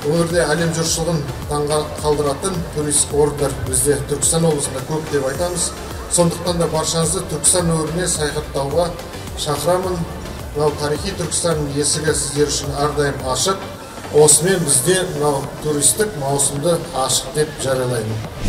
Өңірде әлем жұртшылығын таңға қалдыратын туристік орындар бізде Түркістан облысында көп деп айтамыз. Сондықтан да баршаңызды Түркістан өңіріне саяхаттауға шақырамын. Мынау тарихи Түркістанның есігі сіздер үшін әрдайым ашық. Осымен бізде мынау туристік маусымды ашық деп жариялаймын.